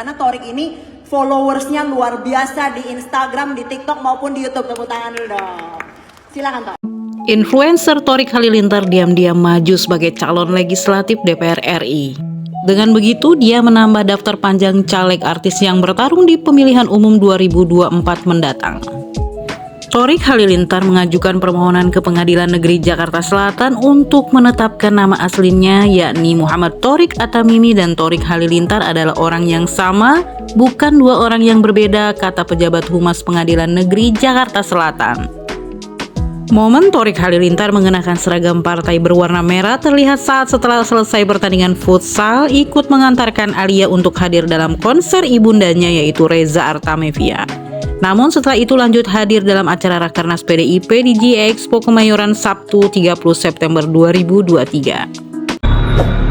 Karena Torik ini followersnya luar biasa di Instagram, di TikTok maupun di YouTube. Tepuk tangan dulu dong. Silakan Torik. Influencer Torik Halilintar diam-diam maju sebagai calon legislatif DPR RI. Dengan begitu, dia menambah daftar panjang caleg artis yang bertarung di pemilihan umum 2024 mendatang. Torik Halilintar mengajukan permohonan ke Pengadilan Negeri Jakarta Selatan untuk menetapkan nama aslinya, yakni Muhammad Torik Atamimi, dan Torik Halilintar adalah orang yang sama, bukan dua orang yang berbeda, kata pejabat Humas Pengadilan Negeri Jakarta Selatan. Momen Torik Halilintar mengenakan seragam partai berwarna merah terlihat saat setelah selesai pertandingan futsal ikut mengantarkan Alia untuk hadir dalam konser ibundanya yaitu Reza Artamevia. Namun setelah itu lanjut hadir dalam acara Rakernas PDIP di GIA Expo Kemayoran Sabtu 30 September 2023.